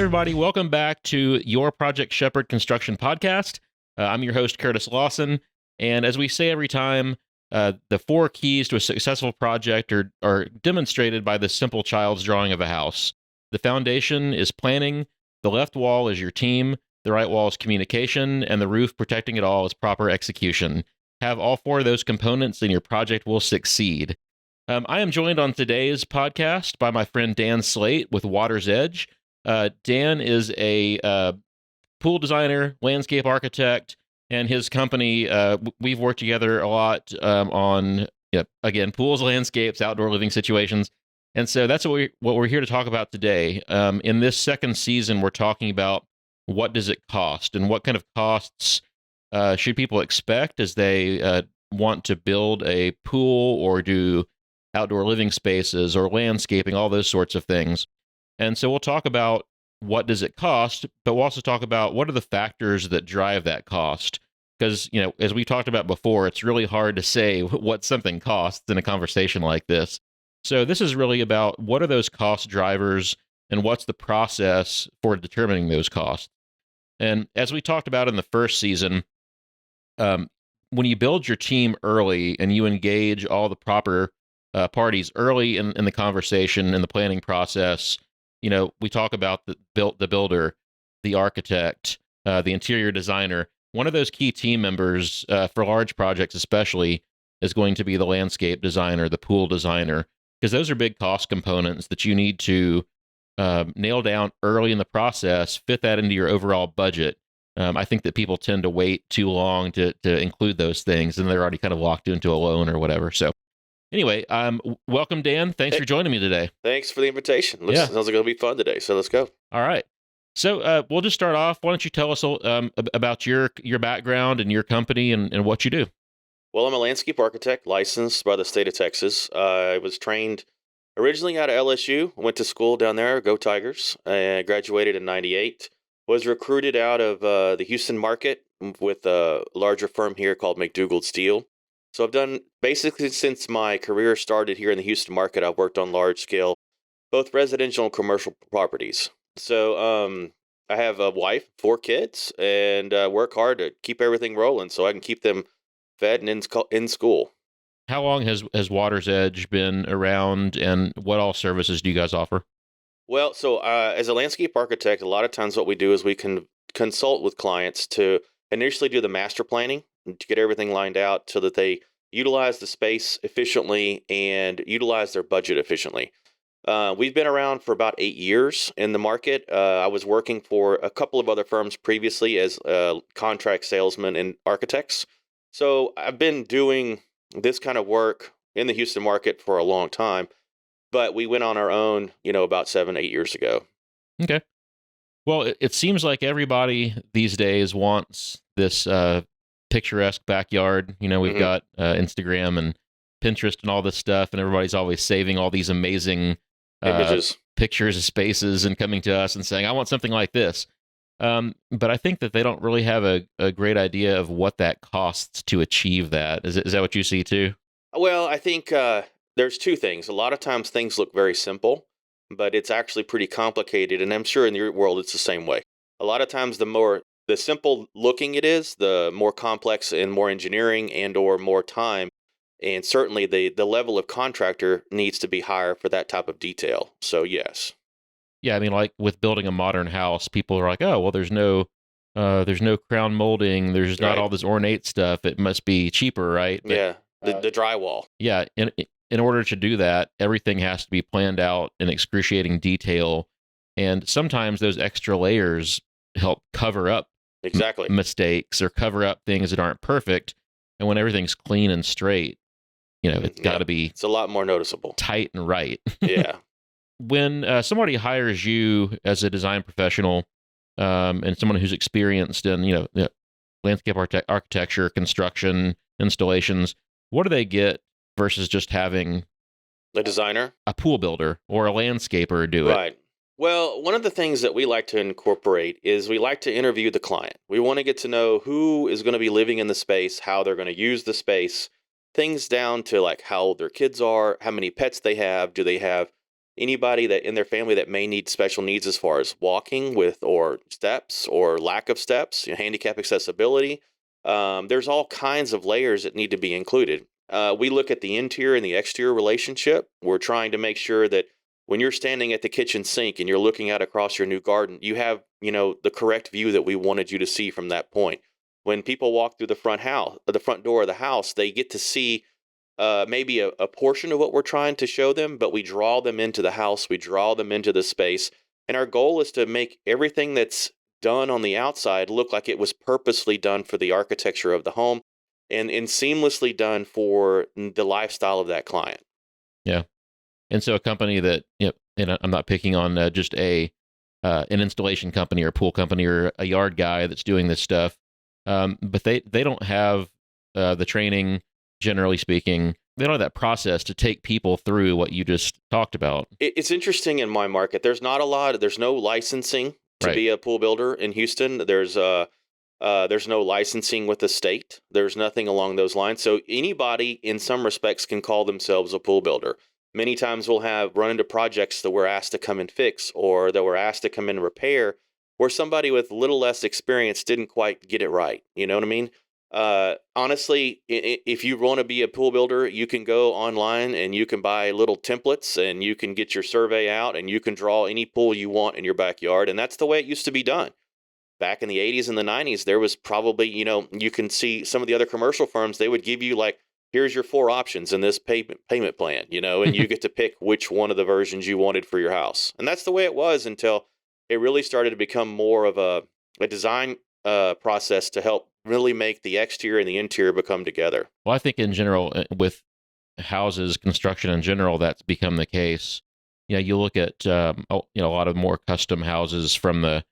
everybody. Welcome back to your Project Shepherd Construction Podcast. I'm your host, Curtis Lawson. And as we say every time, the 4 keys to a successful project are demonstrated by this simple child's drawing of a house. The foundation is planning, the left wall is your team, the right wall is communication, and the roof protecting it all is proper execution. Have all 4 of those components and your project will succeed. I am joined on today's podcast by my friend Dan Slate with Water's Edge. Dan is a pool designer, landscape architect, and his company, we've worked together a lot on, again, pools, landscapes, outdoor living situations. And so that's what we're here to talk about today. In this second season, we're talking about what does it cost and what kind of costs should people expect as they want to build a pool or do outdoor living spaces or landscaping, all those sorts of things. And so we'll talk about what does it cost, but we'll also talk about what are the factors that drive that cost. Because, as we talked about before, it's really hard to say what something costs in a conversation like this. So this is really about what are those cost drivers and what's the process for determining those costs. And as we talked about in the first season, when you build your team early and you engage all the proper parties early in the conversation and the planning process, we talk about the builder, the architect, the interior designer. One of those key team members for large projects especially is going to be the landscape designer, the pool designer, because those are big cost components that you need to nail down early in the process, fit that into your overall budget. I think that people tend to wait too long to include those things, and they're already kind of locked into a loan or whatever. So anyway, welcome, Dan. Thanks for joining me today. Thanks for the invitation. Sounds like it'll be fun today, so let's go. All right. So we'll just start off. Why don't you tell us about your background and your company and what you do? Well, I'm a landscape architect licensed by the state of Texas. I was trained originally out of LSU, went to school down there, go Tigers, and graduated in 98. Was recruited out of the Houston market with a larger firm here called McDougald Steel. So I've done, basically since my career started here in the Houston market, I've worked on large scale, both residential and commercial properties. So I have a wife, 4 kids, and work hard to keep everything rolling so I can keep them fed and in school. How long has Water's Edge been around, and what all services do you guys offer? Well, so as a landscape architect, a lot of times what we do is we can consult with clients to initially do the master planning to get everything lined out so that they utilize the space efficiently and utilize their budget efficiently. We've been around for about 8 years in the market. I was working for a couple of other firms previously as contract salesmen and architects. So I've been doing this kind of work in the Houston market for a long time, but we went on our own, about 7-8 years ago. Okay. Well, it seems like everybody these days wants this picturesque backyard. We've got Instagram and Pinterest and all this stuff, and everybody's always saving all these amazing images, pictures of spaces and coming to us and saying, I want something like this. But I think that they don't really have a great idea of what that costs to achieve that. Is that what you see too? Well, I think there's 2 things. A lot of times things look very simple, but it's actually pretty complicated. And I'm sure in your world, it's the same way. A lot of times the simple looking it is, the more complex and more engineering and or more time. And certainly the level of contractor needs to be higher for that type of detail. So, yes. Yeah, I mean, like with building a modern house, people are like, oh, well, there's no crown molding. There's not all this ornate stuff. It must be cheaper, right? But, yeah, the drywall. Yeah, in order to do that, everything has to be planned out in excruciating detail. And sometimes those extra layers help cover up mistakes or cover up things that aren't perfect. And when everything's clean and straight, it's got to be... It's a lot more noticeable. Tight and right. Yeah. When somebody hires you as a design professional and someone who's experienced in, landscape architecture, construction, installations, what do they get versus just having a designer, a pool builder, or a landscaper do it? Right. Well, one of the things that we like to incorporate is we like to interview the client. We want to get to know who is going to be living in the space, how they're going to use the space, things down to like how old their kids are, how many pets they have, do they have anybody that in their family that may need special needs as far as walking with or steps or lack of steps, handicap accessibility. There's all kinds of layers that need to be included. We look at the interior and the exterior relationship. We're trying to make sure that when you're standing at the kitchen sink and you're looking out across your new garden, you have, the correct view that we wanted you to see from that point. When people walk through the front door of the house, they get to see maybe a portion of what we're trying to show them, but we draw them into the house, we draw them into the space. And our goal is to make everything that's done on the outside look like it was purposely done for the architecture of the home and seamlessly done for the lifestyle of that client. Yeah. And so a company that, and I'm not picking on just an installation company or a pool company or a yard guy that's doing this stuff, but they don't have the training, generally speaking. They don't have that process to take people through what you just talked about. It's interesting in my market. There's no licensing to be a pool builder in Houston. There's no licensing with the state. There's nothing along those lines. So anybody in some respects can call themselves a pool builder. Many times we'll run into projects that we're asked to come and fix or that we're asked to come and repair where somebody with little less experience didn't quite get it right. You know what I mean? Honestly, if you want to be a pool builder, you can go online and you can buy little templates and you can get your survey out and you can draw any pool you want in your backyard. And that's the way it used to be done. Back in the 80s and the 90s, there was probably, you can see some of the other commercial firms, they would give you like, here's your 4 options in this payment plan, and you get to pick which one of the versions you wanted for your house. And that's the way it was until it really started to become more of a design process to help really make the exterior and the interior become together. Well, I think in general, with houses, construction in general, that's become the case. You look at a lot of more custom houses from the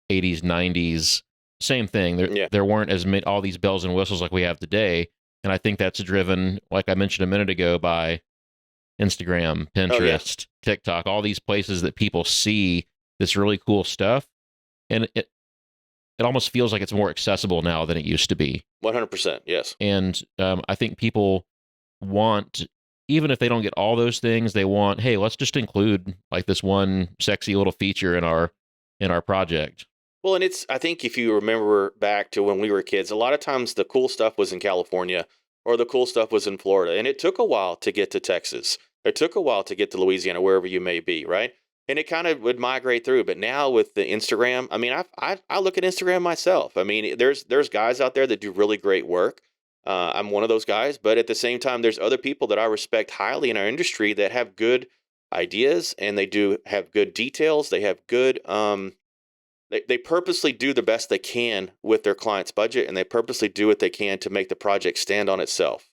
80s, 90s, same thing. There weren't as many, all these bells and whistles like we have today. And I think that's driven, like I mentioned a minute ago, by Instagram, Pinterest, TikTok, all these places that people see this really cool stuff. And it almost feels like it's more accessible now than it used to be. 100%, yes. And I think people want, even if they don't get all those things, they want, hey, let's just include like this one sexy little feature in our project. Well, and I think if you remember back to when we were kids, a lot of times the cool stuff was in California or the cool stuff was in Florida. And it took a while to get to Texas. It took a while to get to Louisiana, wherever you may be, right? And it kind of would migrate through. But now with the Instagram, I mean, I look at Instagram myself. I mean, there's guys out there that do really great work. I'm one of those guys. But at the same time, there's other people that I respect highly in our industry that have good ideas and they do have good details. They have good They purposely do the best they can with their client's budget, and they purposely do what they can to make the project stand on itself.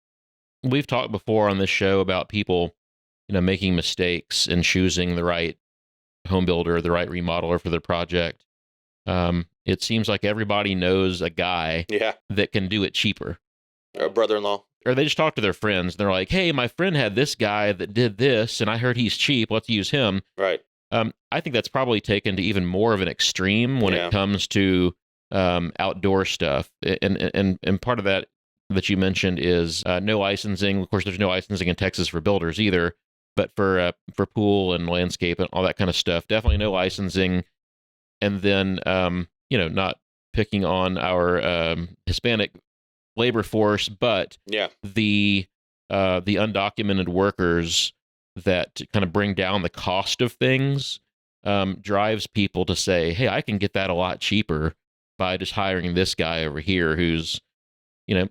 We've talked before on this show about people, making mistakes and choosing the right home builder, the right remodeler for their project. It seems like everybody knows a guy that can do it cheaper. A brother-in-law. Or they just talk to their friends, and they're like, hey, my friend had this guy that did this, and I heard he's cheap. Let's use him. Right. I think that's probably taken to even more of an extreme when it comes to outdoor stuff. And part of that you mentioned is no licensing. Of course, there's no licensing in Texas for builders either, but for pool and landscape and all that kind of stuff, definitely no licensing. And then, not picking on our Hispanic labor force, but the undocumented workers that kind of bring down the cost of things drives people to say, hey, I can get that a lot cheaper by just hiring this guy over here who's,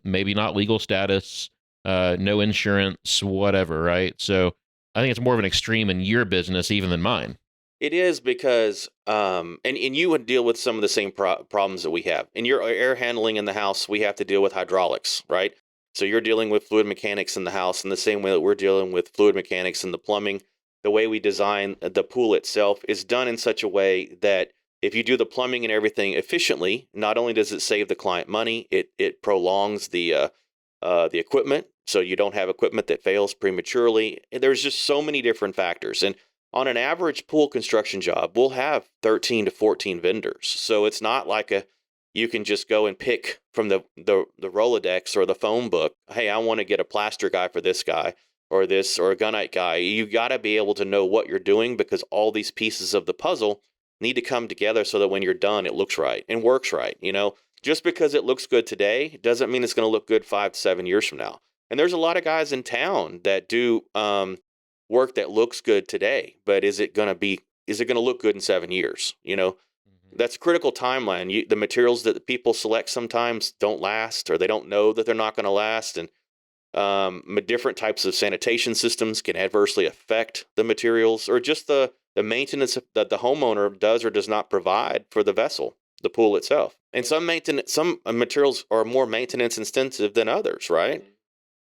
maybe not legal status, no insurance, whatever, right? So I think it's more of an extreme in your business even than mine. It is because, and you would deal with some of the same problems that we have. In your air handling in the house, we have to deal with hydraulics, right? So you're dealing with fluid mechanics in the house in the same way that we're dealing with fluid mechanics in the plumbing. The way we design the pool itself is done in such a way that if you do the plumbing and everything efficiently, not only does it save the client money, it prolongs the equipment, so you don't have equipment that fails prematurely. And there's just so many different factors. And on an average pool construction job, we'll have 13 to 14 vendors. So it's not like you can just go and pick from the Rolodex or the phone book. Hey, I want to get a plaster guy for this guy. or this or a gunite guy. You got to be able to know what you're doing, because all these pieces of the puzzle need to come together so that when you're done, it looks right and works right. Just because it looks good today doesn't mean it's going to look good 5 to 7 years from now. And there's a lot of guys in town that do work that looks good today, but is it going to look good in 7 years? That's a critical timeline. The materials that the people select sometimes don't last, or they don't know that they're not going to last. And different types of sanitation systems can adversely affect the materials, or just the maintenance that the homeowner does or does not provide for the vessel, the pool itself. And some materials are more maintenance intensive than others, right?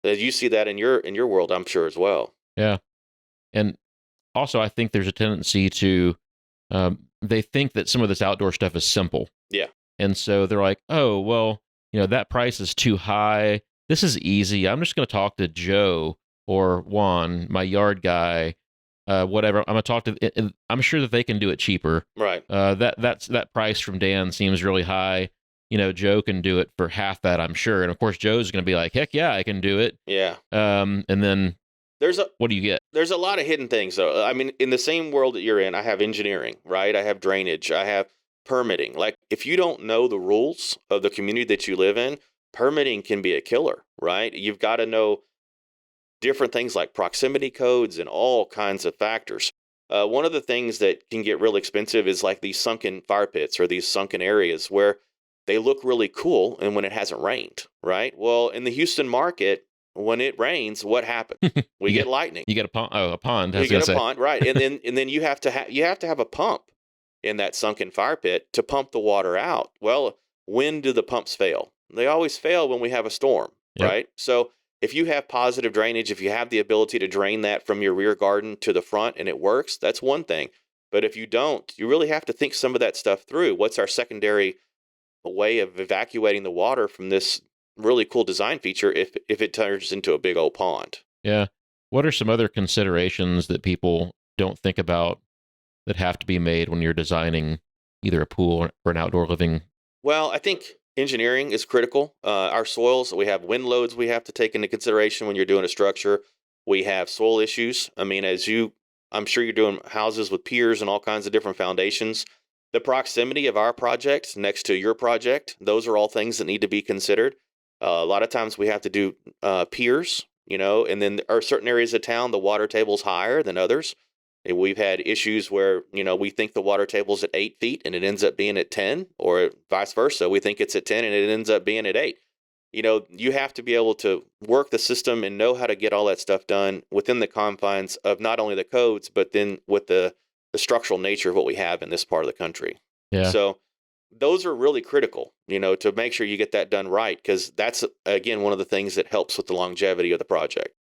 You see that in your world, I'm sure, as well. Yeah. And also, I think there's a tendency to, they think that some of this outdoor stuff is simple. Yeah. And so they're like, oh, well, that price is too high. This is easy. I'm just going to talk to Joe or Juan, my yard guy, whatever. I'm going to talk to, I'm sure that they can do it cheaper. Right. That price from Dan seems really high. Joe can do it for half that, I'm sure. And of course, Joe's going to be like, heck yeah, I can do it. Yeah. And then what do you get? There's a lot of hidden things, though. I mean, in the same world that you're in, I have engineering, right? I have drainage. I have permitting. Like, if you don't know the rules of the community that you live in, permitting can be a killer, right? You've got to know different things like proximity codes and all kinds of factors. One of the things that can get real expensive is like these sunken fire pits, or these sunken areas where they look really cool and when it hasn't rained, right? Well, in the Houston market, when it rains, what happens? We get lightning. You get a pond. Oh, a pond. You get a pond, right? And then you have to have a pump in that sunken fire pit to pump the water out. Well, when do the pumps fail? They always fail when we have a storm, right? So if you have positive drainage, if you have the ability to drain that from your rear garden to the front and it works, that's one thing. But if you don't, you really have to think some of that stuff through. What's our secondary way of evacuating the water from this really cool design feature if it turns into a big old pond? Yeah. What are some other considerations that people don't think about that have to be made when you're designing either a pool or an outdoor living? Well, I think engineering is critical. Our soils, we have wind loads we have to take into consideration when you're doing a structure. We have soil issues. I mean, I'm sure you're doing houses with piers and all kinds of different foundations. The proximity of our project next to your project, those are all things that need to be considered. A lot of times we have to do piers, and then there are certain areas of town, the water table's higher than others. And we've had issues where, we think the water table's at 8 feet and it ends up being at 10, or vice versa. We think it's at 10 and it ends up being at 8. You have to be able to work the system and know how to get all that stuff done within the confines of not only the codes, but then with the structural nature of what we have in this part of the country. Yeah. So those are really critical, to make sure you get that done right, because that's, again, one of the things that helps with the longevity of the project.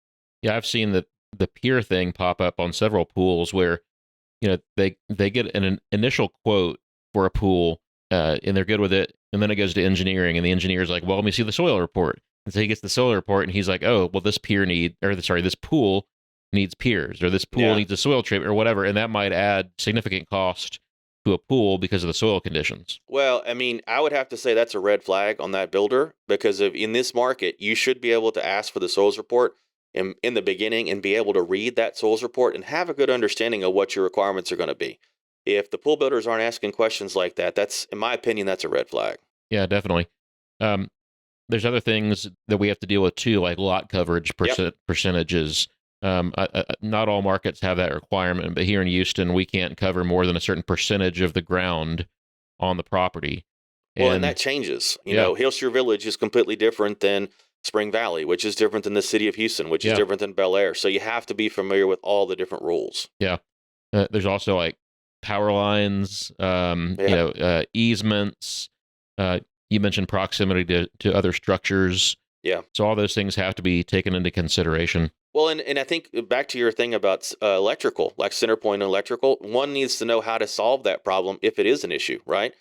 Yeah, I've seen the pier thing pop up on several pools where, they get an initial quote for a pool and they're good with it. And then it goes to engineering and the engineer's like, well, let me see the soil report. And so he gets the soil report and he's like, oh, well, this pool needs piers, or this pool needs a soil treatment or whatever. And that might add significant cost to a pool because of the soil conditions. Well, I mean, I would have to say that's a red flag on that builder, because in this market, you should be able to ask for the soils report in the beginning and be able to read that soils report and have a good understanding of what your requirements are going to be. If the pool builders aren't asking questions like that, in my opinion, that's a red flag. Yeah, definitely. There's other things that we have to deal with too, like lot coverage percentages. Not all markets have that requirement, but here in Houston, we can't cover more than a certain percentage of the ground on the property. And that changes. Hillshire Village is completely different than Spring Valley, which is different than the city of Houston, which is different than Bel Air. So you have to be familiar with all the different rules. Yeah. There's also like power lines, easements. You mentioned proximity to other structures. Yeah. So all those things have to be taken into consideration. Well, and I think back to your thing about electrical, like Centerpoint Electrical, one needs to know how to solve that problem if it is an issue, right?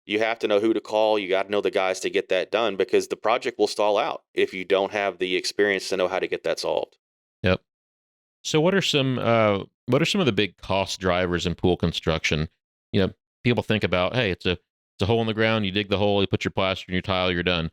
You have to know who to call. You got to know the guys to get that done, because the project will stall out if you don't have the experience to know how to get that solved. Yep. So what are some of the big cost drivers in pool construction? People think about, hey, it's a hole in the ground. You dig the hole, you put your plaster and your tile, you're done.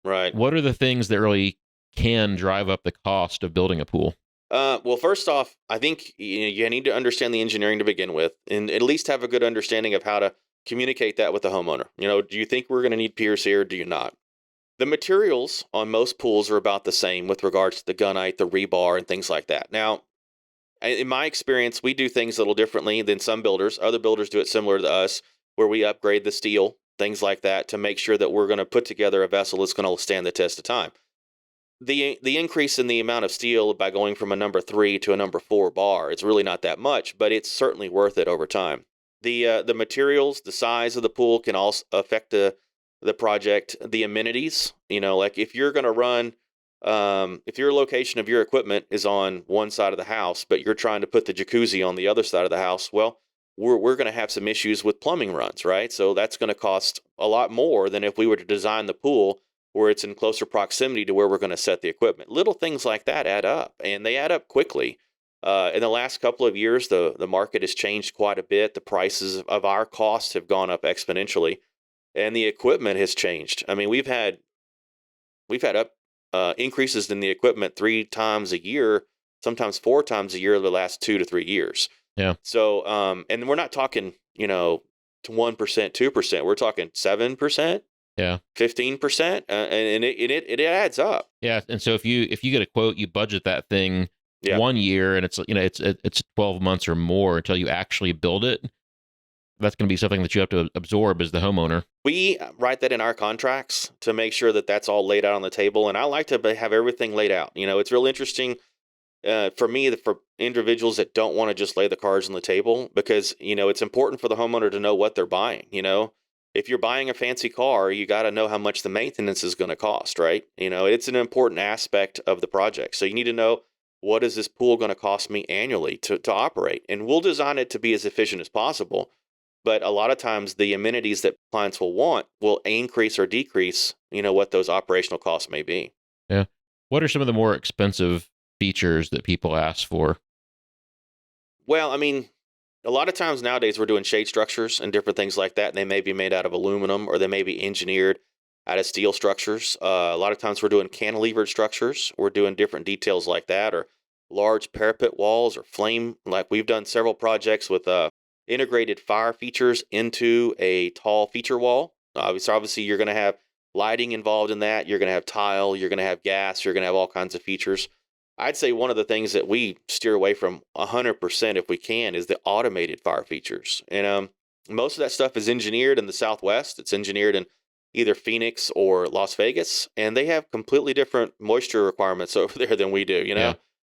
Right. What are the things that really can drive up the cost of building a pool? Well, first off, I think you need to understand the engineering to begin with, and at least have a good understanding of how to communicate that with the homeowner. Do you think we're going to need piers here? Do you not? The materials on most pools are about the same with regards to the gunite, the rebar, and things like that. Now, in my experience, we do things a little differently than some builders. Other builders do it similar to us, where we upgrade the steel, things like that, to make sure that we're going to put together a vessel that's going to stand the test of time. The increase in the amount of steel by going from a number 3 to a number 4 bar is really not that much, but it's certainly worth it over time. The materials, the size of the pool can also affect the project. The amenities, like if you're going to run, if your location of your equipment is on one side of the house, but you're trying to put the jacuzzi on the other side of the house, well, we're going to have some issues with plumbing runs, right? So that's going to cost a lot more than if we were to design the pool where it's in closer proximity to where we're going to set the equipment. Little things like that add up, and they add up quickly. In the last couple of years, the market has changed quite a bit. The prices of our costs have gone up exponentially, and the equipment has changed. I mean, we've had increases in the equipment 3 times a year, sometimes 4 times a year over the last 2 to 3 years. Yeah. So, and we're not talking, to 1%, 2%. We're talking 7%. Yeah. 15%, and it adds up. Yeah, and so if you get a quote, you budget that thing 1 year, and it's 12 months or more until you actually build it. That's going to be something that you have to absorb as the homeowner. We write that in our contracts to make sure that that's all laid out on the table, and I like to have everything laid out. It's real interesting for me, for individuals that don't want to just lay the cards on the table, because it's important for the homeowner to know what they're buying. If you're buying a fancy car, you got to know how much the maintenance is going to cost, right? It's an important aspect of the project. So you need to know, what is this pool going to cost me annually to operate? And we'll design it to be as efficient as possible. But a lot of times the amenities that clients will want will increase or decrease, what those operational costs may be. Yeah. What are some of the more expensive features that people ask for? Well, I mean, a lot of times nowadays we're doing shade structures and different things like that, and they may be made out of aluminum or they may be engineered out of steel structures. A lot of times we're doing cantilevered structures. We're doing different details like that, or large parapet walls or flame. Like we've done several projects with integrated fire features into a tall feature wall. Obviously, you're going to have lighting involved in that. You're going to have tile. You're going to have gas. You're going to have all kinds of features. I'd say one of the things that we steer away from 100% if we can is the automated fire features. And most of that stuff is engineered in the Southwest. It's engineered in either Phoenix or Las Vegas, and they have completely different moisture requirements over there than we do, Yeah.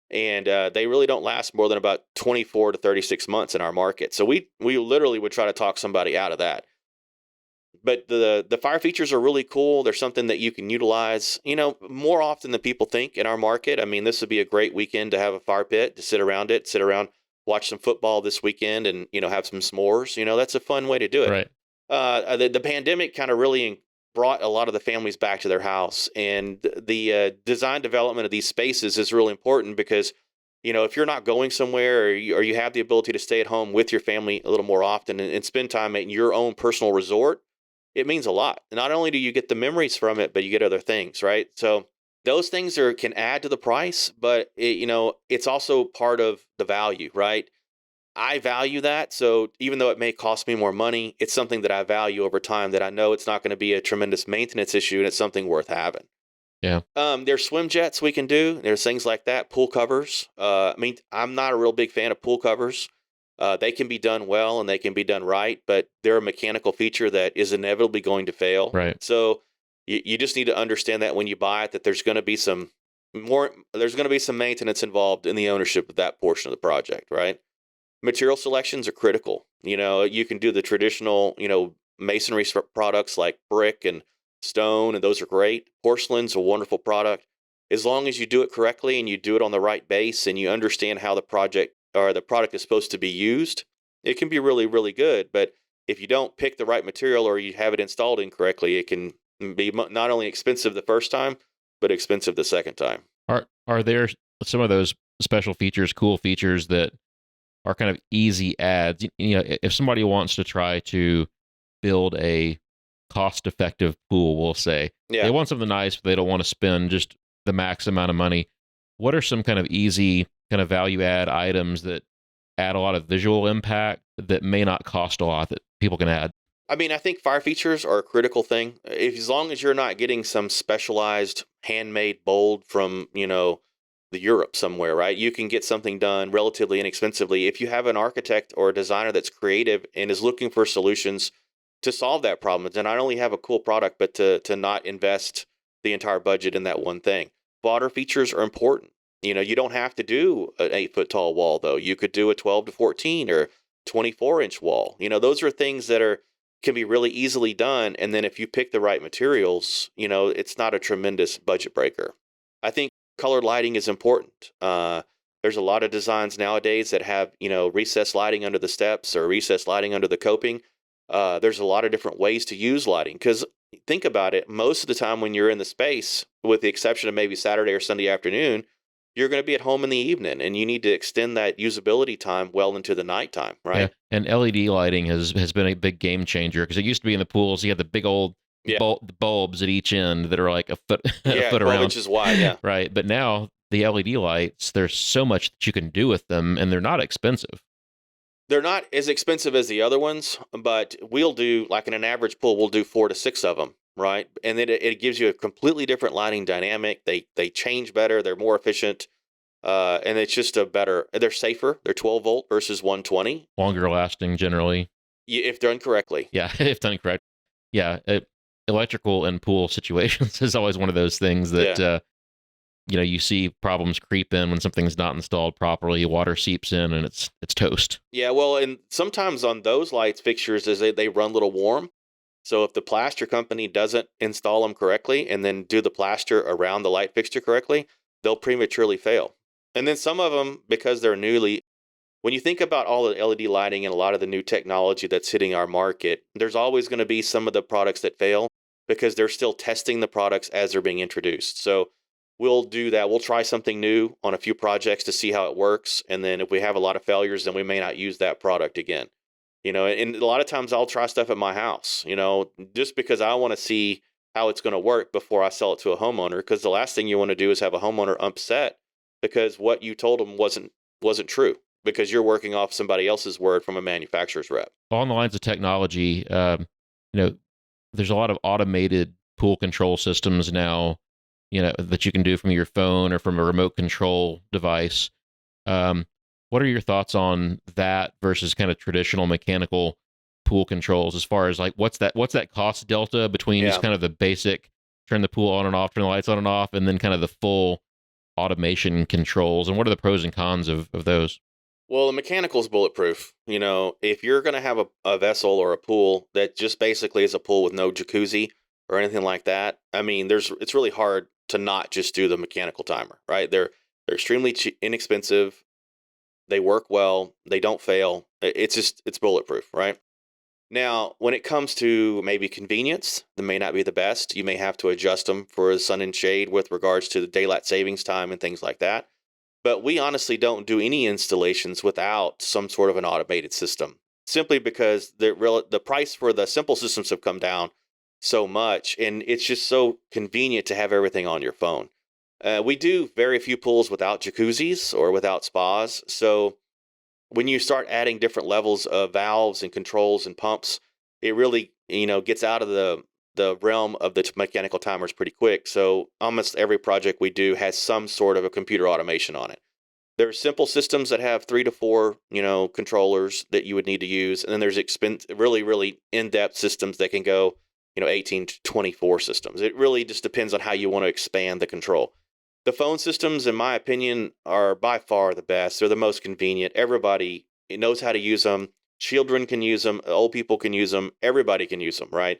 And they really don't last more than about 24 to 36 months in our market. So we literally would try to talk somebody out of that. But the fire features are really cool. They're something that you can utilize, more often than people think in our market. I mean, this would be a great weekend to have a fire pit, to sit around, watch some football this weekend, and, have some s'mores. That's a fun way to do it. Right. The pandemic kind of really brought a lot of the families back to their house, and the design development of these spaces is really important because, if you're not going somewhere, or you have the ability to stay at home with your family a little more often and spend time at your own personal resort, it means a lot. Not only do you get the memories from it, but you get other things, right? So those things can add to the price, but it's also part of the value, right? I value that. So even though it may cost me more money, it's something that I value over time, that I know it's not going to be a tremendous maintenance issue, and it's something worth having. Yeah. There's swim jets we can do. There's things like that. Pool covers. I'm not a real big fan of pool covers. They can be done well and they can be done right, but they're a mechanical feature that is inevitably going to fail. Right. So you just need to understand that when you buy it, that there's going to be some maintenance involved in the ownership of that portion of the project, right? Material selections are critical. You can do the traditional, masonry products like brick and stone, and those are great. Porcelain's a wonderful product. As long as you do it correctly and you do it on the right base and you understand how the product is supposed to be used, it can be really, really good. But if you don't pick the right material or you have it installed incorrectly, it can be not only expensive the first time, but expensive the second time. Are there some of those special features, cool features that are kind of easy adds? If somebody wants to try to build a cost-effective pool, we'll say, yeah, they want something nice, but they don't want to spend just the max amount of money. What are some kind of easy kind of value add items that add a lot of visual impact that may not cost a lot that people can add? I mean, I think fire features are a critical thing. If as long as you're not getting some specialized handmade bulb from, the Europe somewhere, right? You can get something done relatively inexpensively. If you have an architect or a designer that's creative and is looking for solutions to solve that problem, to not only have a cool product, but to not invest the entire budget in that one thing. Water features are important. You don't have to do an 8 foot tall wall, though. You could do a 12 to 14 or 24-inch wall. Those are things that can be really easily done. And then if you pick the right materials, it's not a tremendous budget breaker. I think colored lighting is important. There's a lot of designs nowadays that have, recessed lighting under the steps or recessed lighting under the coping. There's a lot of different ways to use lighting, because think about it. Most of the time when you're in the space, with the exception of maybe Saturday or Sunday afternoon, you're going to be at home in the evening, and you need to extend that usability time well into the nighttime, right? Yeah. And LED lighting has been a big game changer, because it used to be in the pools, you had the big old bulbs at each end that are like a foot, a foot 12 around. inches wide, yeah. Right. But now the LED lights, there's so much that you can do with them, and they're not expensive. They're not as expensive as the other ones, but we'll do, like in an average pool, we'll do 4 to 6 of them, right? And then it gives you a completely different lighting dynamic. They change better. They're more efficient. And it's just they're safer. They're 12 volt versus 120. Longer lasting generally. If done correctly. Yeah, if done correct. Yeah, electrical and pool situations is always one of those things that, you see problems creep in when something's not installed properly. Water seeps in and it's toast. Yeah, well, and sometimes on those lights fixtures, they run a little warm. So if the plaster company doesn't install them correctly and then do the plaster around the light fixture correctly, they'll prematurely fail. And then some of them, because they're when you think about all the LED lighting and a lot of the new technology that's hitting our market, there's always going to be some of the products that fail because they're still testing the products as they're being introduced. So we'll do that. We'll try something new on a few projects to see how it works. And then if we have a lot of failures, then we may not use that product again. And a lot of times I'll try stuff at my house, just because I want to see how it's going to work before I sell it to a homeowner. Because the last thing you want to do is have a homeowner upset because what you told them wasn't true, because you're working off somebody else's word from a manufacturer's rep. Along the lines of technology, there's a lot of automated pool control systems now, that you can do from your phone or from a remote control device. What are your thoughts on that versus kind of traditional mechanical pool controls, as far as like what's that cost delta between just kind of the basic turn the pool on and off, turn the lights on and off, and then kind of the full automation controls, and what are the pros and cons of those? Well, the mechanical's bulletproof. If you're going to have a vessel or a pool that just basically is a pool with no jacuzzi or anything like that, I mean, it's really hard to not just do the mechanical timer, right? They're extremely inexpensive. They work well. They don't fail. It's bulletproof, right? Now, when it comes to maybe convenience, they may not be the best. You may have to adjust them for the sun and shade with regards to the daylight savings time and things like that. But we honestly don't do any installations without some sort of an automated system, simply because the price for the simple systems have come down so much, and it's just so convenient to have everything on your phone. We do very few pools without jacuzzis or without spas. So when you start adding different levels of valves and controls and pumps, it really, gets out of the realm of the mechanical timers pretty quick. So almost every project we do has some sort of a computer automation on it. There's simple systems that have 3 to 4, controllers that you would need to use. And then there's really, really in-depth systems that can go, 18 to 24 systems. It really just depends on how you want to expand the control. The phone systems, in my opinion, are by far the best. They're the most convenient. Everybody knows how to use them. Children can use them. Old people can use them. Everybody can use them, right?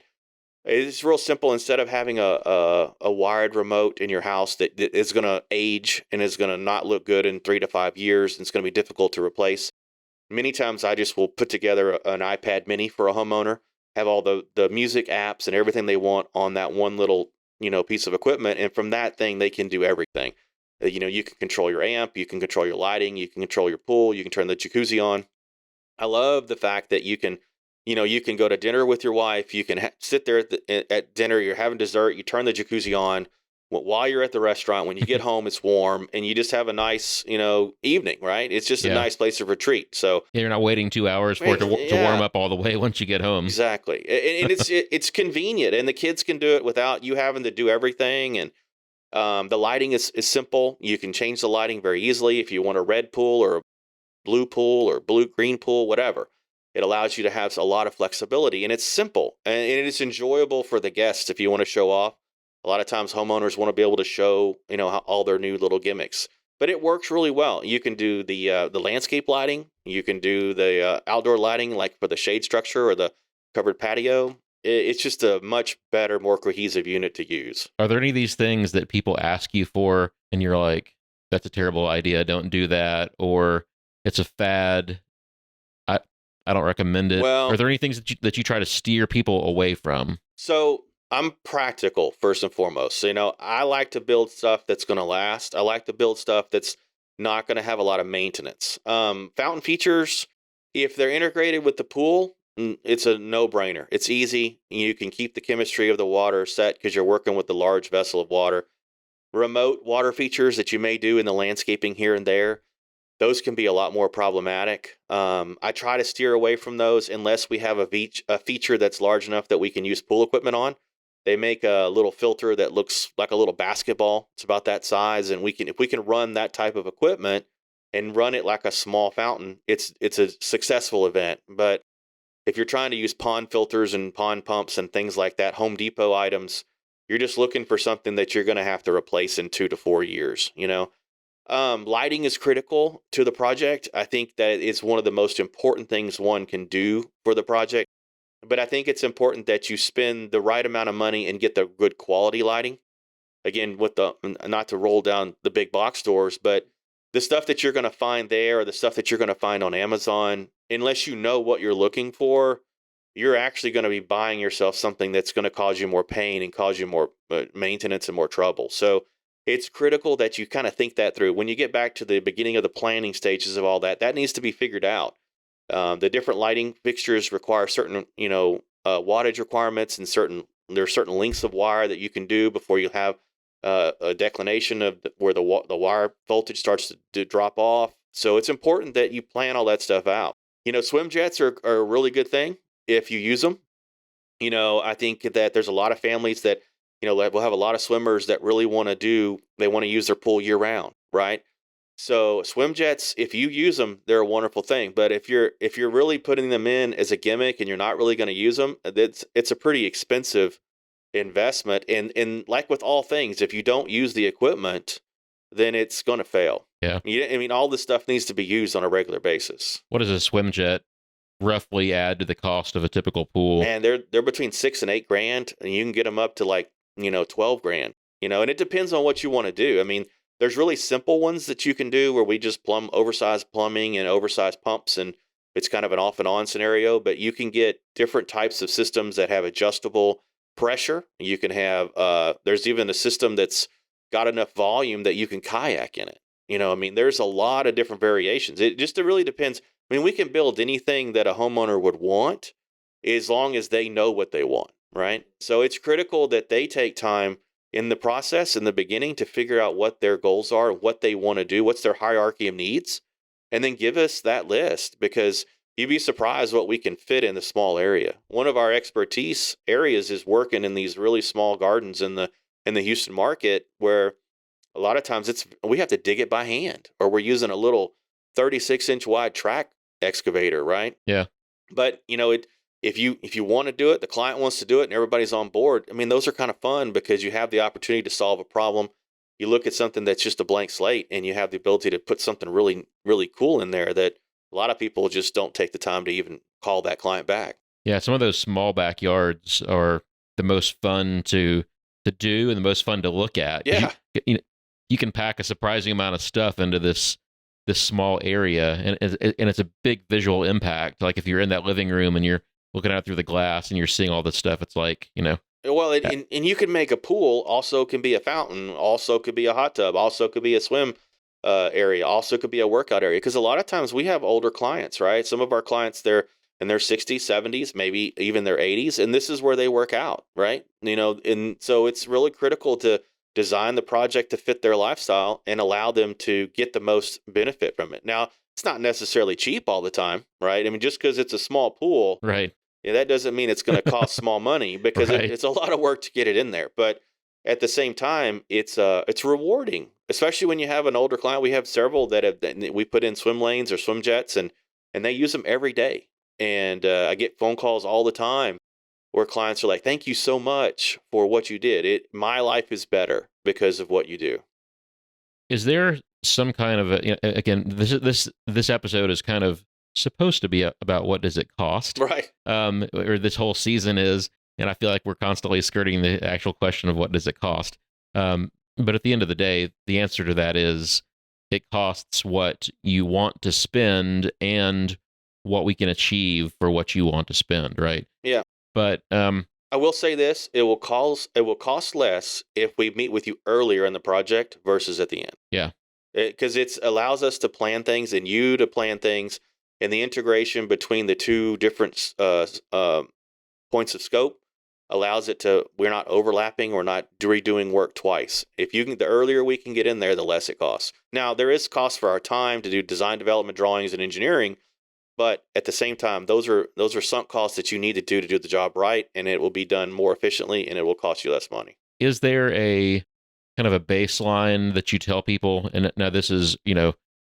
It's real simple. Instead of having a wired remote in your house that is going to age and is going to not look good in 3 to 5 years, and it's going to be difficult to replace. Many times I just will put together an iPad mini for a homeowner, have all the music apps and everything they want on that one little piece of equipment. And from that thing, they can do everything. You can control your amp, you can control your lighting, you can control your pool, you can turn the jacuzzi on. I love the fact that you can go to dinner with your wife, you can sit there at dinner, you're having dessert, you turn the jacuzzi on, while you're at the restaurant. When you get home, it's warm, and you just have a nice, evening, right? It's just a nice place of retreat. So you're not waiting 2 hours for it to warm up all the way once you get home. Exactly, and it's convenient, and the kids can do it without you having to do everything. And the lighting is simple. You can change the lighting very easily if you want a red pool or a blue pool or blue-green pool, whatever. It allows you to have a lot of flexibility, and it's simple, and it's enjoyable for the guests if you want to show off. A lot of times homeowners want to be able to show, all their new little gimmicks, but it works really well. You can do the landscape lighting. You can do the outdoor lighting, like for the shade structure or the covered patio. It's just a much better, more cohesive unit to use. Are there any of these things that people ask you for and you're like, that's a terrible idea, don't do that, or it's a fad, I don't recommend it? Well, are there any things that you try to steer people away from? So I'm practical first and foremost. So, I like to build stuff that's going to last. I like to build stuff that's not going to have a lot of maintenance. Fountain features, if they're integrated with the pool, it's a no-brainer. It's easy. You can keep the chemistry of the water set because you're working with the large vessel of water. Remote water features that you may do in the landscaping here and there, those can be a lot more problematic. I try to steer away from those unless we have a feature that's large enough that we can use pool equipment on. They make a little filter that looks like a little basketball. It's about that size, and if we can run that type of equipment and run it like a small fountain, it's a successful event. But if you're trying to use pond filters and pond pumps and things like that, Home Depot items, you're just looking for something that you're going to have to replace in 2 to 4 years. Lighting is critical to the project. I think that it's one of the most important things one can do for the project. But I think it's important that you spend the right amount of money and get the good quality lighting. Again, not to roll down the big box stores, but the stuff that you're going to find there or the stuff that you're going to find on Amazon, unless you know what you're looking for, you're actually going to be buying yourself something that's going to cause you more pain and cause you more maintenance and more trouble. So it's critical that you kind of think that through. When you get back to the beginning of the planning stages of all that, that needs to be figured out. The different lighting fixtures require certain, wattage requirements, and there are certain lengths of wire that you can do before you have a declination of where the wire voltage starts to drop off. So it's important that you plan all that stuff out. Swim jets are a really good thing if you use them. I think that there's a lot of families that, we'll have a lot of swimmers that really want to use their pool year round, right? So swim jets, if you use them, they're a wonderful thing. But if you're really putting them in as a gimmick and you're not really going to use them, it's a pretty expensive investment. And like with all things, if you don't use the equipment, then it's going to fail. Yeah. All this stuff needs to be used on a regular basis. What does a swim jet roughly add to the cost of a typical pool? And they're between $6,000 and $8,000, and you can get them up to $12,000. And it depends on what you want to do. There's really simple ones that you can do where we just plumb oversized plumbing and oversized pumps, and it's kind of an off and on scenario. But you can get different types of systems that have adjustable pressure. You can have there's even a system that's got enough volume that you can kayak in it. There's a lot of different variations. It really depends. We can build anything that a homeowner would want as long as they know what they want, right? So it's critical that they take time in the process in the beginning to figure out what their goals are, what they want to do, what's their hierarchy of needs, and then give us that list, because you'd be surprised what we can fit in the small area. One of our expertise areas is working in these really small gardens in the Houston market, where a lot of times we have to dig it by hand, or we're using a little 36-inch wide track excavator, right? Yeah. But if you want to do it, the client wants to do it, and everybody's on board, those are kind of fun because you have the opportunity to solve a problem. You look at something that's just a blank slate, and you have the ability to put something really, really cool in there that a lot of people just don't take the time to even call that client back. Yeah, some of those small backyards are the most fun to do and the most fun to look at. Yeah. You can pack a surprising amount of stuff into this small area, and it's a big visual impact. Like if you're in that living room and you're looking out through the glass and you're seeing all this stuff, it's like, Well, and you can make a pool, also can be a fountain, also could be a hot tub, also could be a swim area, also could be a workout area. Because a lot of times we have older clients, right? Some of our clients, they're in their 60s, 70s, maybe even their 80s, and this is where they work out, right? And so it's really critical to design the project to fit their lifestyle and allow them to get the most benefit from it. Now, it's not necessarily cheap all the time, right? I mean, just because it's a small pool, Right. yeah, that doesn't mean it's going to cost small money, because Right. it's a lot of work to get it in there. But at the same time, it's rewarding, especially when you have an older client. We have several that we put in swim lanes or swim jets, and they use them every day. And I get phone calls all the time where clients are like, "Thank you so much for what you did. My life is better because of what you do." Is there some kind of again, this episode is kind of supposed to be about what does it cost, Right. or this whole season is, and I feel like we're constantly skirting the actual question of what does it cost. But at the end of the day, the answer to that is it costs what you want to spend and what we can achieve for what you want to spend, right? Yeah. But I will say this: it will cost less if we meet with you earlier in the project versus at the end. yeah, Because it allows us to plan things and you to plan things, and the integration between the two different points of scope allows it to, we're not overlapping, we're not redoing work twice. If you can, the earlier we can get in there, the less it costs. Now, there is cost for our time to do design, development, drawings, and engineering, but at the same time, those are sunk costs that you need to do the job right, and it will be done more efficiently, and it will cost you less money. is there a kind of a baseline that you tell people? And now this is,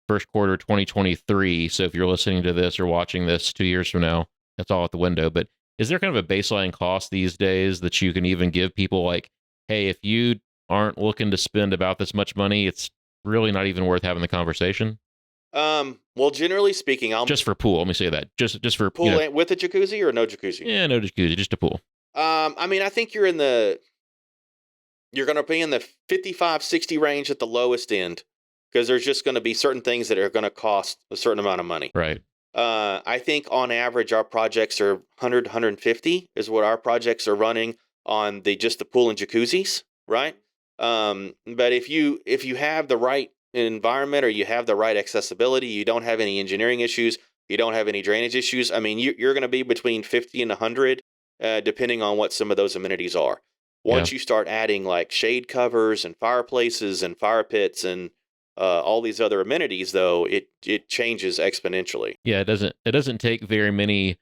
first quarter 2023. So if you're listening to this or watching this 2 years from now, that's all out the window. But is there kind of a baseline cost these days that you can even give people, like, hey, if you aren't looking to spend about this much money, it's really not even worth having the conversation? Well, generally speaking, Just for pool. Let me say that. Just for pool with a jacuzzi or no jacuzzi. Yeah, no jacuzzi, just a pool. I mean, I think you're going to be in the 55, 60 range at the lowest end, because there's just going to be certain things that are going to cost a certain amount of money. Right. I think on average, our projects are 100, 150 is what our projects are running on just the pool and jacuzzis. Right. But if you have the right environment, or you have the right accessibility, you don't have any engineering issues, you don't have any drainage issues, I mean, you're going to be between 50 and 100, depending on what some of those amenities are. Once you start adding like shade covers and fireplaces and fire pits and all these other amenities, though, it changes exponentially. Yeah, it doesn't take very many,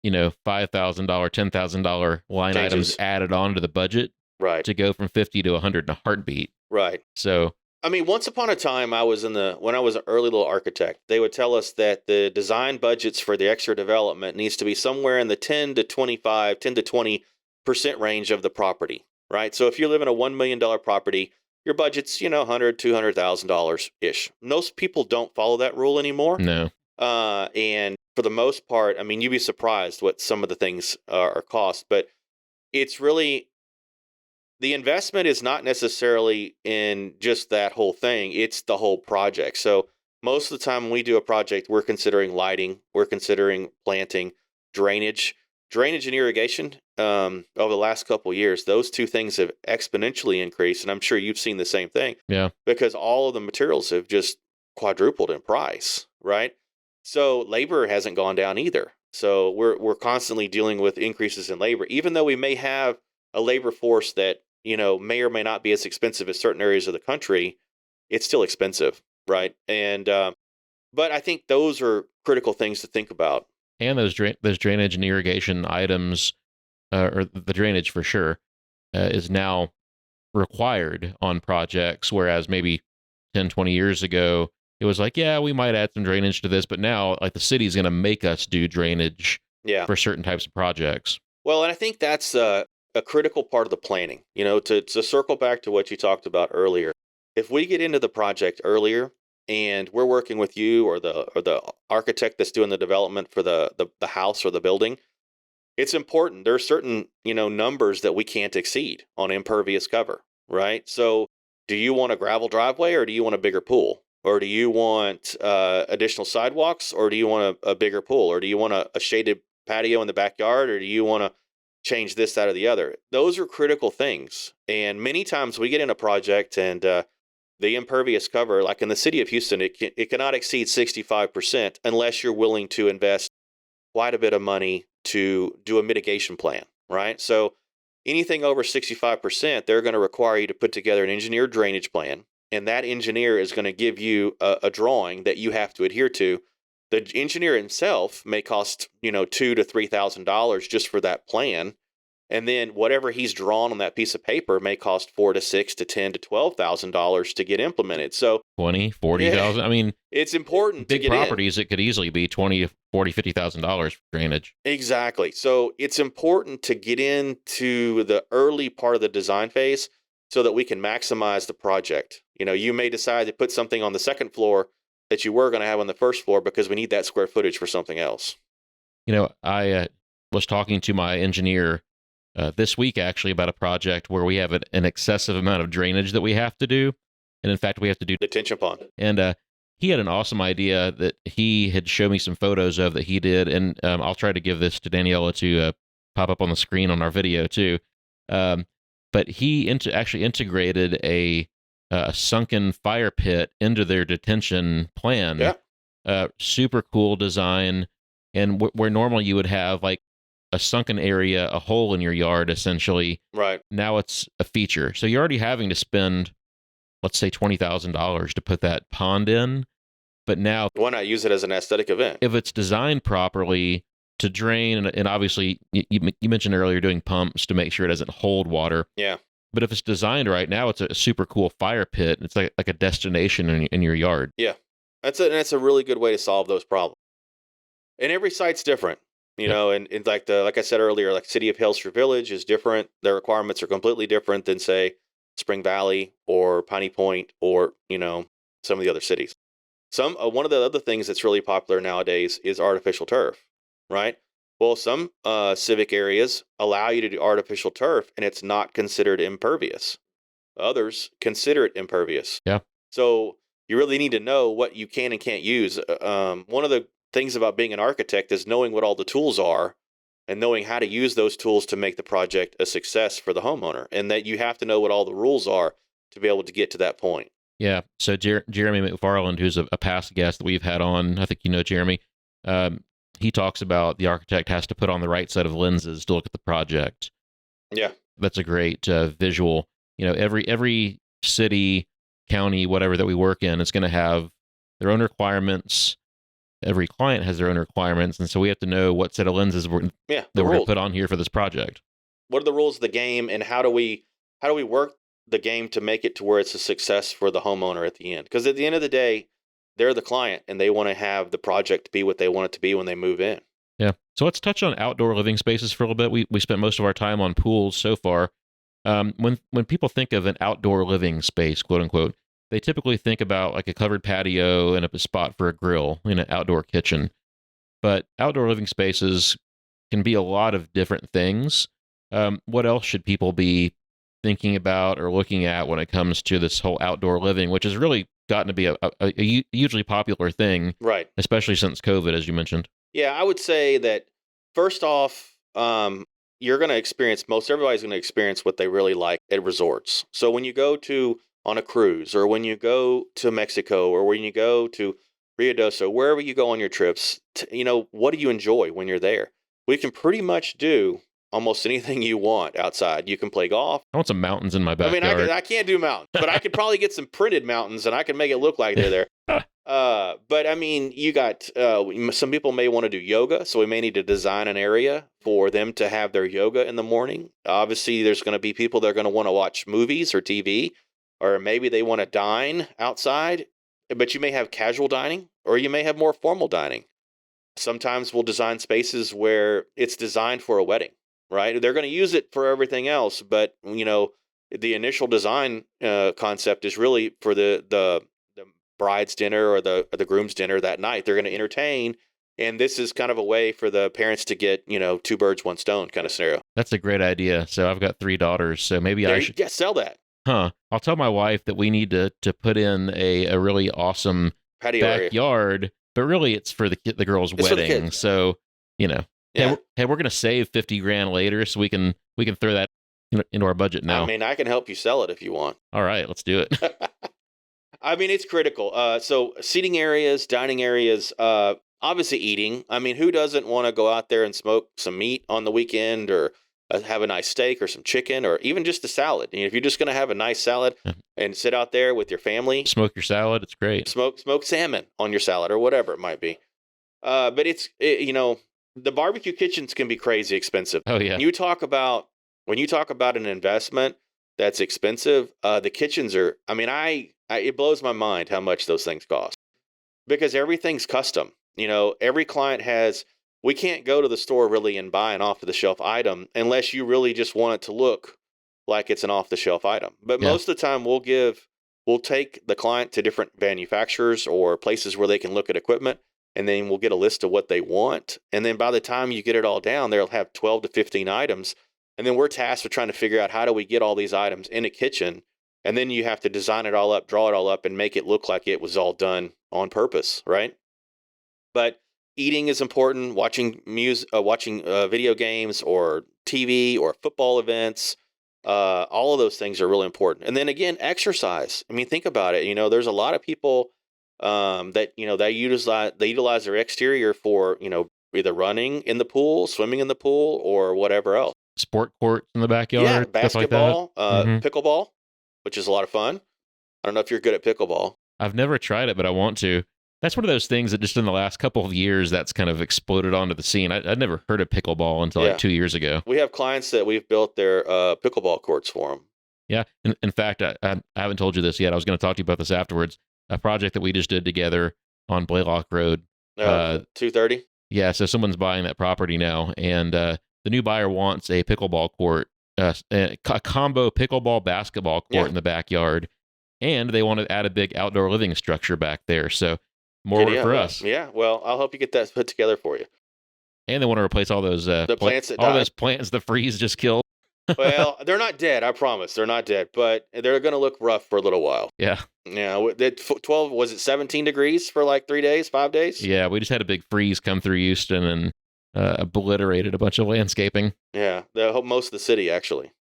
$5,000, $10,000 line items added on to the budget, right, to go from 50 to 100 in a heartbeat. Right. So, I mean, once upon a time, when I was an early little architect, they would tell us that the design budgets for the extra development needs to be somewhere in the 10 to 20% range of the property. Right. So if you live in a $1 million property, your budget's, $100,000, $200,000 ish. Most people don't follow that rule anymore. No. And for the most part, I mean, you'd be surprised what some of the things are cost, but it's really, the investment is not necessarily in just that whole thing. It's the whole project. So most of the time when we do a project, we're considering lighting, we're considering planting, drainage and irrigation. Over the last couple of years, those two things have exponentially increased, and I'm sure you've seen the same thing. Yeah. Because all of the materials have just quadrupled in price, right? So labor hasn't gone down either. So we're constantly dealing with increases in labor, even though we may have a labor force that, may or may not be as expensive as certain areas of the country. It's still expensive, right? And but I think those are critical things to think about. And those drainage and irrigation items, or the drainage for sure, is now required on projects, whereas maybe 10, 20 years ago, it was like, yeah, we might add some drainage to this, but now like the city's going to make us do drainage for certain types of projects. Well, and I think that's a critical part of the planning, to circle back to what you talked about earlier. If we get into the project earlier and we're working with you or the architect that's doing the development for the house or the building, it's important. There are certain, numbers that we can't exceed on impervious cover, right? So do you want a gravel driveway, or do you want a bigger pool? Or do you want additional sidewalks, or do you want a bigger pool? Or do you want a shaded patio in the backyard, or do you want to change this, that, or the other? Those are critical things. And many times we get in a project and the impervious cover, like in the city of Houston, it cannot exceed 65% unless you're willing to invest quite a bit of money to do a mitigation plan, right? So Anything over 65%, they're going to require you to put together an engineered drainage plan. And that engineer is going to give you a drawing that you have to adhere to. The engineer himself may cost, $2,000 to $3,000 just for that plan. And then whatever he's drawn on that piece of paper may cost $4,000 to $6,000 to $10,000 to $12,000 to get implemented. So 20, 40,000. I mean, it's important big to get properties. It could easily be 20, 40, $50,000 for drainage. Exactly. So it's important to get into the early part of the design phase so that we can maximize the project. You may decide to put something on the second floor that you were going to have on the first floor because we need that square footage for something else. I was talking to my engineer this week actually about a project where we have an excessive amount of drainage that we have to do. And in fact, we have to do Detention Pond. And he had an awesome idea that he had shown me some photos of that he did. And I'll try to give this to Daniela to pop up on the screen on our video too. But he actually integrated a sunken fire pit into their detention plan. Yeah. Super cool design. And where normally you would have like a sunken area, a hole in your yard, essentially. Right. Now it's a feature. So you're already having to spend, let's say, $20,000 to put that pond in. But now, why not use it as an aesthetic event? If it's designed properly to drain, and obviously you mentioned earlier doing pumps to make sure it doesn't hold water. Yeah. But if it's designed right now, it's a super cool fire pit. It's like a destination in your yard. Yeah. That's a really good way to solve those problems. And every site's different. And like I said earlier, like City of Hillsborough Village is different. Their requirements are completely different than, say, Spring Valley or Piney Point or, some of the other cities. One of the other things that's really popular nowadays is artificial turf, right? Well, some civic areas allow you to do artificial turf and it's not considered impervious. Others consider it impervious. Yeah. So you really need to know what you can and can't use. One of the things about being an architect is knowing what all the tools are and knowing how to use those tools to make the project a success for the homeowner, and that you have to know what all the rules are to be able to get to that point. Yeah. So Jeremy McFarland, who's a past guest that we've had on, I think Jeremy, he talks about the architect has to put on the right set of lenses to look at the project. Yeah. That's a great visual. Every city, county, whatever that we work in, is going to have their own requirements. Every client has their own requirements, and so we have to know what set of lenses we're going to put on here for this project. What are the rules of the game, and how do we work the game to make it to where it's a success for the homeowner at the end? Because at the end of the day, they're the client, and they want to have the project be what they want it to be when they move in. Yeah. So let's touch on outdoor living spaces for a little bit. We spent most of our time on pools so far. When people think of an outdoor living space, quote unquote, they typically think about like a covered patio and a spot for a grill in an outdoor kitchen. But outdoor living spaces can be a lot of different things. What else should people be thinking about or looking at when it comes to this whole outdoor living, which has really gotten to be a hugely popular thing, right? Especially since COVID, as you mentioned. Yeah, I would say that first off, you're going to experience, most everybody's going to experience what they really like at resorts. So when you go on a cruise, or when you go to Mexico, or when you go to Rio Doso, wherever you go on your trips, what do you enjoy when you're there? We can pretty much do almost anything you want outside. You can play golf. I want some mountains in my backyard. I mean, I can't do mountains, but I could probably get some printed mountains, and I can make it look like they're there. But I mean, you got some people may want to do yoga, so we may need to design an area for them to have their yoga in the morning. Obviously, there's going to be people that are going to want to watch movies or TV, or maybe they want to dine outside, but you may have casual dining, or you may have more formal dining. Sometimes we'll design spaces where it's designed for a wedding, right? They're going to use it for everything else, but the initial design concept is really for the bride's dinner or the groom's dinner that night. They're going to entertain, and this is kind of a way for the parents to get two birds, one stone kind of scenario. That's a great idea. So I've got 3 daughters, so maybe I should sell that. I'll tell my wife that we need to put in a really awesome patio backyard, area. But really it's for the girl's wedding. So yeah. Hey, we're gonna save $50,000 later, so we can throw that into our budget now. I mean, I can help you sell it if you want. All right, let's do it. I mean, it's critical. So seating areas, dining areas, obviously eating. I mean, who doesn't want to go out there and smoke some meat on the weekend, or have a nice steak or some chicken or even just a salad. If you're just going to have a nice salad and sit out there with your family, smoke your salad. It's great. Smoke salmon on your salad or whatever it might be. But the barbecue kitchens can be crazy expensive. Oh yeah. When you talk about an investment that's expensive, the kitchens are. I mean, it blows my mind how much those things cost because everything's custom. Every client has. We can't go to the store really and buy an off-the-shelf item unless you really just want it to look like it's an off-the-shelf item. But most of the time, we'll take the client to different manufacturers or places where they can look at equipment, and then we'll get a list of what they want. And then by the time you get it all down, they'll have 12 to 15 items. And then we're tasked with trying to figure out how do we get all these items in a kitchen. And then you have to design it all up, draw it all up, and make it look like it was all done on purpose, right? But eating is important. Watching video games or TV or football events, all of those things are really important. And then again, exercise. I mean, think about it. There's a lot of people that they utilize their exterior for either running in the pool, swimming in the pool, or whatever else. Sport courts in the backyard. Yeah, basketball, like pickleball, which is a lot of fun. I don't know if you're good at pickleball. I've never tried it, but I want to. That's one of those things that just in the last couple of years that's kind of exploded onto the scene. I'd never heard of pickleball until like 2 years ago. We have clients that we've built their pickleball courts for them. Yeah. In fact, I haven't told you this yet. I was going to talk to you about this afterwards. A project that we just did together on Blaylock Road. 230? Yeah. So someone's buying that property now. And the new buyer wants a pickleball court, a combo pickleball basketball court in the backyard. And they want to add a big outdoor living structure back there. So more work for us. Yeah, well, I'll help you get that put together for you. And they want to replace all those plants that all died. those plants the freeze just killed. Well, they're not dead, I promise. They're not dead, but they're going to look rough for a little while. Yeah. Yeah, 12 was it 17 degrees for like 3 days, 5 days? Yeah, we just had a big freeze come through Houston and obliterated a bunch of landscaping. Yeah, most of the city actually.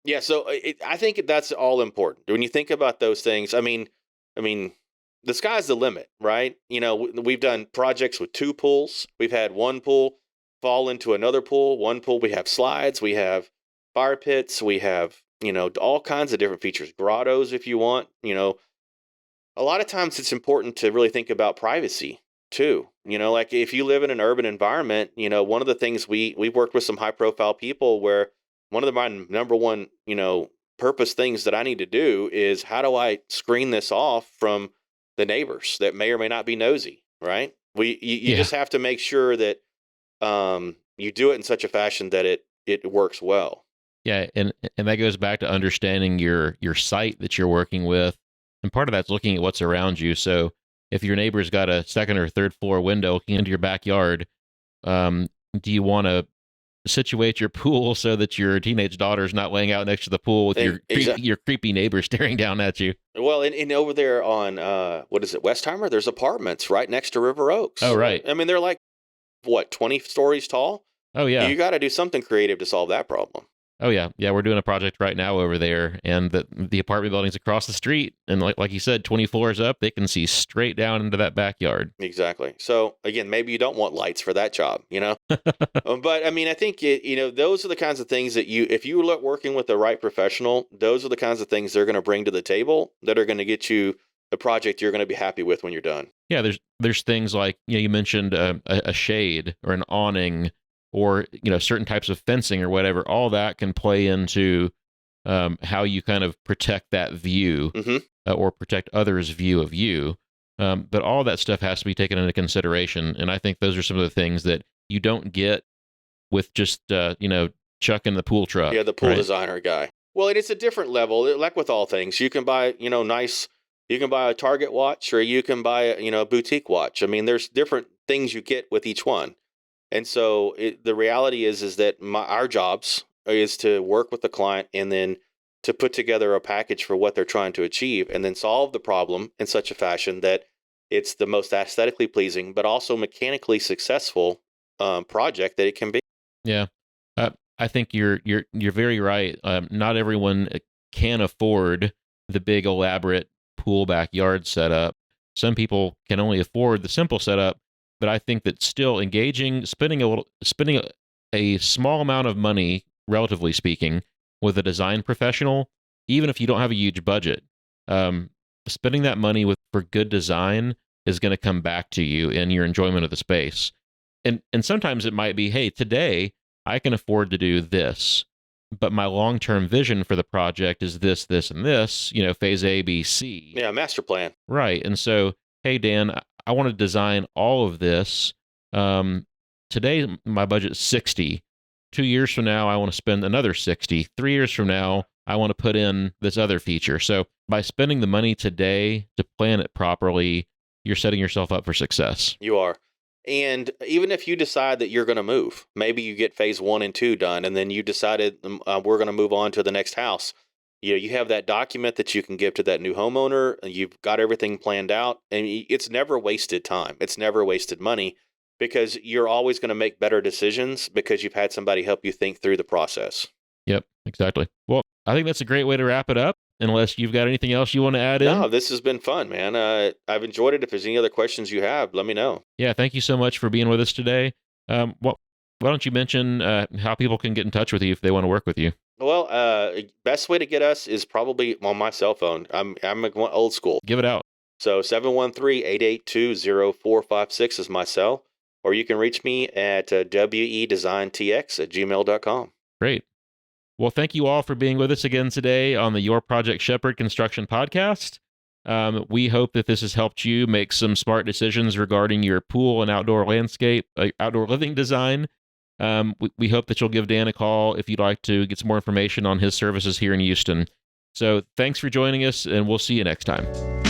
Yeah, so I think that's all important. When you think about those things, I mean, the sky's the limit, right? We've done projects with 2 pools. We've had 1 pool fall into another pool. 1 pool, we have slides, we have fire pits, we have, all kinds of different features, grottos if you want. A lot of times it's important to really think about privacy too. Like if you live in an urban environment, one of the things we've worked with some high profile people where one of my number one, purpose things that I need to do is how do I screen this off from the neighbors that may or may not be nosy, right? You just have to make sure that you do it in such a fashion that it works well. Yeah, and that goes back to understanding your site that you're working with, and part of that's looking at what's around you. So if your neighbor's got a 2nd or 3rd floor window looking into your backyard, do you want to situate your pool so that your teenage daughter's not laying out next to the pool with your creepy neighbor staring down at you? Well, and over there on what is it, Westheimer? There's apartments right next to River Oaks. Oh, right. I mean, they're like 20 stories tall. Oh, yeah. You got to do something creative to solve that problem. Oh, yeah. Yeah, we're doing a project right now over there, and the apartment building's across the street. And like you said, 20 floors up, they can see straight down into that backyard. Exactly. So, again, maybe you don't want lights for that job, But, I mean, I think, those are the kinds of things that if you look working with the right professional, those are the kinds of things they're going to bring to the table that are going to get you the project you're going to be happy with when you're done. Yeah, there's things like, you mentioned a shade or an awning, or certain types of fencing or whatever. All that can play into how you kind of protect that view, or protect others' view of you. But all that stuff has to be taken into consideration, and I think those are some of the things that you don't get with just chucking the pool truck. Yeah, the pool designer guy. Well, and it's a different level. Like with all things, you can buy nice. You can buy a Target watch, or you can buy a boutique watch. I mean, there's different things you get with each one. And so the reality is that our jobs is to work with the client and then to put together a package for what they're trying to achieve, and then solve the problem in such a fashion that it's the most aesthetically pleasing, but also mechanically successful project that it can be. Yeah, I think you're very right. Not everyone can afford the big elaborate pool backyard setup. Some people can only afford the simple setup. But I think that still spending a small amount of money relatively speaking, with a design professional, even if you don't have a huge budget. Spending that money for good design is going to come back to you in your enjoyment of the space. And sometimes it might be, hey, today I can afford to do this, but my long-term vision for the project is this, this, and this, phase A, B, C. Yeah, master plan. Right. And so, hey, Dan, I want to design all of this. Today, my budget's 60. 2 years from now, I want to spend another 60. 3 years from now, I want to put in this other feature. So by spending the money today to plan it properly, you're setting yourself up for success. You are. And even if you decide that you're going to move, maybe you get phase 1 and 2 done, and then you decided we're going to move on to the next house. You have that document that you can give to that new homeowner. And you've got everything planned out, and it's never wasted time. It's never wasted money, because you're always going to make better decisions because you've had somebody help you think through the process. Yep, exactly. Well, I think that's a great way to wrap it up, unless you've got anything else you want to add in. No, this has been fun, man. I've enjoyed it. If there's any other questions you have, let me know. Yeah, thank you so much for being with us today. Why don't you mention how people can get in touch with you if they want to work with you? Well, best way to get us is probably on my cell phone. I'm old school. Give it out. So 713-882-0456 is my cell, or you can reach me at wedesigntx@gmail.com. Great. Well, thank you all for being with us again today on the Your Project Shepherd Construction Podcast. We hope that this has helped you make some smart decisions regarding your pool and outdoor landscape, outdoor living design. We hope that you'll give Dan a call if you'd like to get some more information on his services here in Houston. So thanks for joining us, and we'll see you next time.